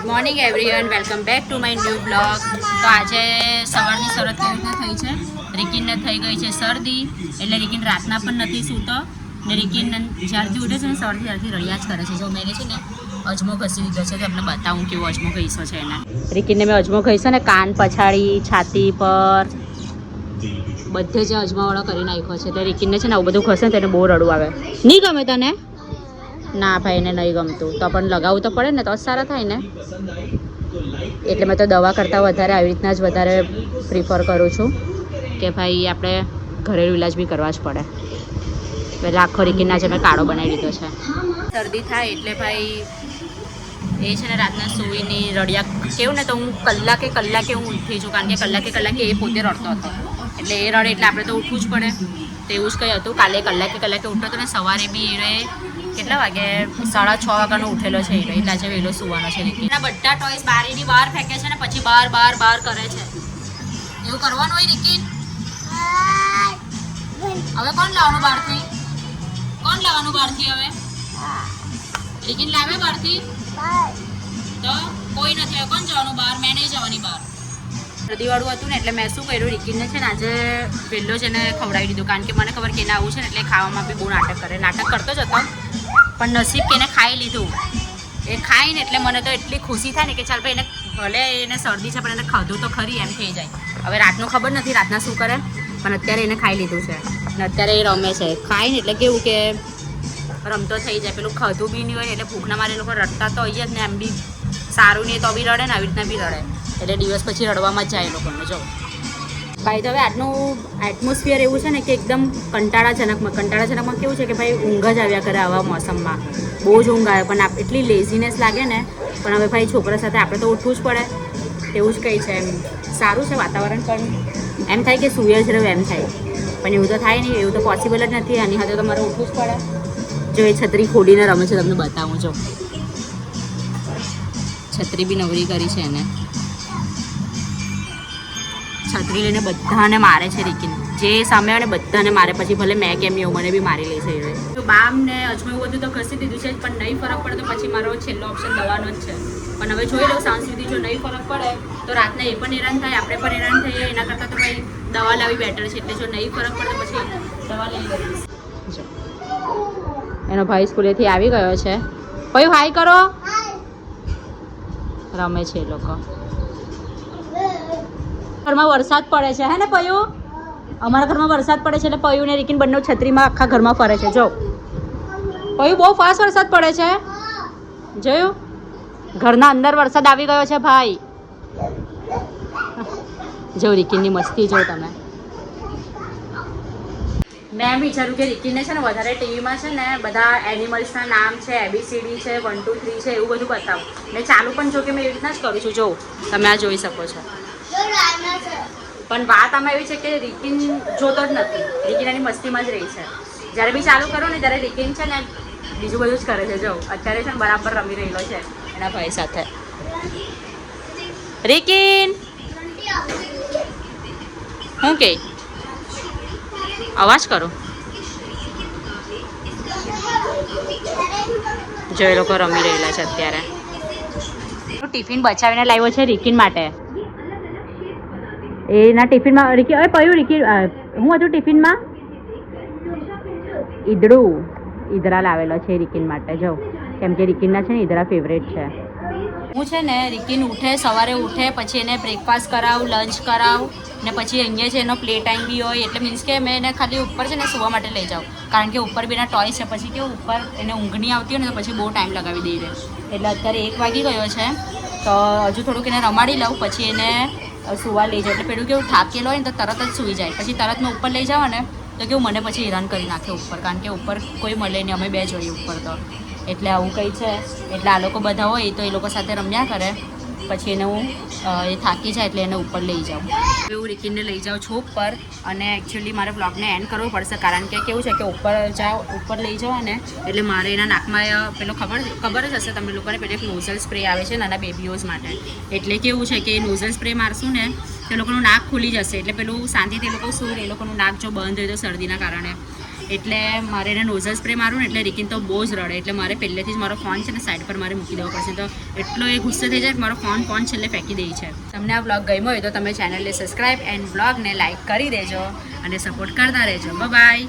Morning everyone, welcome back to my new blog. તો આજે સવારની શરત કેવી રીતે થઈ છે, રિકિનને થઈ ગઈ છે શરદી, એટલે રિકિન રાતના પણ નથી સૂતો ને રિકિન જ્યારથી ઉઠે છે ને સવારથી ત્યારથી રડ્યા જ કરે છે. જો મેં છે ને અજમો ઘસી દીધો છે, તમને બતાવું કેવો અજમો ઘસ્યો છે એને. રિકિનને મેં અજમો ઘસ્યો ને કાન પછાડી, છાતી પર બધે જે અજમાવાળો કરી નાખ્યો છે. તો રિકિનને છે ને આવું બધું ઘસે ને તેને બહુ રડવું આવે. નહીં ગમે તને? ના ભાઈ, એને નહીં ગમતું તો પણ લગાવવું તો પડે ને, તો જ સારા થાય ને. એટલે મેં તો દવા કરતાં વધારે આવી રીતના જ વધારે પ્રિફર કરું છું કે ભાઈ આપણે ઘરેલું ઇલાજ બી કરવા જ પડે. પહેલાં આખો રિકિનના જે મેં કાળો બનાવી દીધો છે. શરદી થાય એટલે ભાઈ એ છે ને રાતના સૂઈને રડ્યા કેવું ને, તો હું કલાકે હું ઉઠી છું, કારણ કે કલાકે એ પોતે રડતો હતો. એટલે એ રડે એટલે આપણે તો ઉઠવું જ પડે. તો એવું જ કંઈ હતું. કાલે કલાકે ઉઠતો હતો ને સવારે બી એ કેટલા વાગે 6:30 વાગ્યાનો ઉઠેલો છે એટલે આજે વહેલો સુવાનો છે. રિકિનના બધા ટોયસ બારીની બહાર ફેંકે છે ને પછી બહાર કરે છે. એવું કરવાનું હોય રિકિન? હવે કોણ લાવવાનું બહારથી હવે રિકિન લાવે બહારથી? તો કોઈ નથી. હવે કોણ જવાનું બહાર? મેં નહીં જવાની બહાર. શરદીવાળું હતું ને એટલે મેં શું કર્યું, રિકિનને છે ને આજે વહેલો જ એને ખવડાવી દીધું, કારણ કે મને ખબર કે એને આવું છે ને એટલે ખાવામાં બી બહુ નાટક કરતો જ હતો. પણ નસીબ કે એને ખાઈ લીધું. એ ખાઈને એટલે મને તો એટલી ખુશી થાય ને કે ચાલ ભાઈ એને ભલે એને શરદી છે પણ એને ખાધું તો ખરી એમ થઈ જાય. હવે રાતનું ખબર નથી રાતના શું કરે, પણ અત્યારે એને ખાઈ લીધું છે અને અત્યારે એ રમે છે. ખાઈને એટલે કેવું કે રમતો થઈ જાય. પેલું ખાધું બી નહીં હોય એટલે ભૂખના મારે લોકો રડતા તો હોય જ ને, એમ બી સારું નહીં તો બી રડે ને, આવી રીતના બી રડે એટલે દિવસ પછી રડવામાં જ જાય એ લોકોને. જો ભાઈ તો હવે આજનું એટમોસ્ફિયર એવું છે ને કે એકદમ કંટાળાજનકમાં કેવું છે કે ભાઈ ઊંઘ જ આવ્યા કરે આવા મોસમમાં. બહુ જ ઊંઘ આવે પણ એટલી લેઝીનેસ લાગે ને. પણ હવે ભાઈ છોકરા સાથે આપણે તો ઉઠવું જ પડે, એવું જ કંઈ છે. એમ સારું છે વાતાવરણ, પણ એમ થાય કે સૂર્ય જ રહ્યો એમ થાય, પણ એવું તો થાય નહીં, એવું તો પોસિબલ જ નથી. આની સાથે તો મારે ઉઠવું જ પડે. જો એ છત્રી ખોડીને રમે છે, તમને બતાવું. જો છત્રી બી નવરી કરી છે એને. છત્રી લઈને બધાને મારે છે રિકિન. જે સામે આવે ને બધાને મારે, પછી ભલે મેં કેમ નહીં એવું મને બી મારી લે છે. તો બામ ને અજમો એવું બધું તો ઘસી દીધું છે, પણ નહીં ફરક પડે તો પછી મારો છેલ્લો ઓપ્શન દવાનો જ છે. પણ હવે જોઈ લઉં સાંજ સુધી. જો નહીં ફરક પડે તો રાતને એ પણ હેરાન થાય, આપણે પણ હેરાન થઈએ. એના કરતાં તો ભાઈ દવા લાવી બેટર છે. એટલે જો નહીં ફરક પડે તો પછી દવા લઈ લઈશ. એનો ભાઈ સ્કૂલેથી આવી ગયો છે. પયું હાય કરો. રમે છે એ લોકો. ઘરમાં વરસાદ પડે છે હે ને પયું? અમારા ઘરમાં વરસાદ પડે છે એટલે પયું ને રિકિન બંને છત્રીમાં આખા ઘરમાં ફરે છે. જો પયું બહુ ફાસ્ટ વરસાદ પડે છે, જોયું? ઘરના અંદર વરસાદ આવી ગયો છે ભાઈ. જો રિકિનની મસ્તી જો તમે. મેં વિચાર્યું કે રિકિનને છે ને વધારે ટીવીમાં છે ને બધા એનિમલ્સના નામ છે, ABCD છે, 1 2 3 છે, એવું બધું બતાવું. ને ચાલુ પણ જો કે મેં એવી રીતના જ કરું છું. જો તમે આ જોઈ શકો છો. પણ વાત આમાં એવી છે કે રિકિન જોતો જ નથી. રિકિન એની મસ્તીમાં જ રહી છે. જ્યારે બી ચાલુ કરો ને ત્યારે રિકિન છે ને બીજું બધું જ કરે છે. જો અત્યારે છે ને બરાબર રમી રહેલો છે એના ભાઈ સાથે. રિકિન હું કે અવાજ કરો. જો એ લોકો રમી રહેલા છે અત્યારે. ટિફિન બચાવીને લાવ્યો છે રિકિન માટે. એના ટિફિનમાં રિકી હવે પયું રિકી હું હતું ટિફિનમાં ઈદરા લાવેલો છે રિકિન માટે. જો કેમ કે રિકિનના છે ને ઈદરા ફેવરેટ છે. હું છે ને રિકિન ઉઠે, સવારે ઉઠે પછી એને બ્રેકફાસ્ટ કરાવું, લંચ કરાવું ને પછી અહીંયા છે એનો પ્લે ટાઈમ બી હોય. એટલે મીન્સ કે મેં એને ખાલી ઉપર છે ને સુવા માટે લઈ જાઉં, કારણ કે ઉપર બી એના ટોય છે. પછી કેવું ઉપર એને ઊંઘ નહીં આવતી હોય ને તો પછી બહુ ટાઈમ લગાવી દઈ રહે. એટલે અત્યારે 1 વાગી ગયો છે તો હજુ થોડુંક એને રમાડી લઉં પછી એને સુવા લઈ જાઉં. એટલે પેલું કેવું થાકેલો હોય ને તો તરત જ સૂઈ જાય. પછી તરત મેં ઉપર લઈ જાઉં ને તો કેવું મને પછી હેરાન કરી નાખે ઉપર, કારણ કે ઉપર કોઈ મળે નહીં, અમે 2 જોઈએ ઉપર તો. એટલે આવું કંઈ છે. એટલે આ લોકો બધા હોય તો એ લોકો સાથે રમ્યા કરે. પછી એને હું એ થાકી જાય એટલે એને ઉપર લઈ જાઉં. હું રિકિનને લઈ જાઉં છું ઉપર. અને એકચ્યુઅલી મારે બ્લોગને એન્ડ કરવો પડશે, કારણ કે કેવું છે કે ઉપર લઈ જવા ને એટલે મારે એના નાકમાં પેલો ખબર જ હશે તમને લોકોને, પેલો એક નોઝલ સ્પ્રે આવે છે નાના બેબીઓઝ માટે. એટલે કેવું છે કે નોઝલ સ્પ્રે મારશું ને તો એ લોકોનું નાક ખુલી જશે. એટલે પેલું શાંતિથી એ લોકો સૂઈ, એ લોકોનું નાક જો બંધ હોય તો શરદીના કારણે એટલે મારે એને નોઝલ સ્પ્રે મારું ને એટલે રિકિન તો બહુ જ રડે, એટલે મારે પહેલેથી જ મારો ફોન છે ને સાઈડ પર મારે મૂકી દેવો પડશે. તો એટલો એ ગુસ્સે થઈ જાય કે મારો ફોન છેલ્લે ફેંકી દે છે. તમને આ બ્લોગ ગમ્યો હોય તો તમે ચેનલને સબસ્ક્રાઈબ એન્ડ બ્લોગને લાઇક કરી દેજો અને સપોર્ટ કરતા રહેજો. બાય.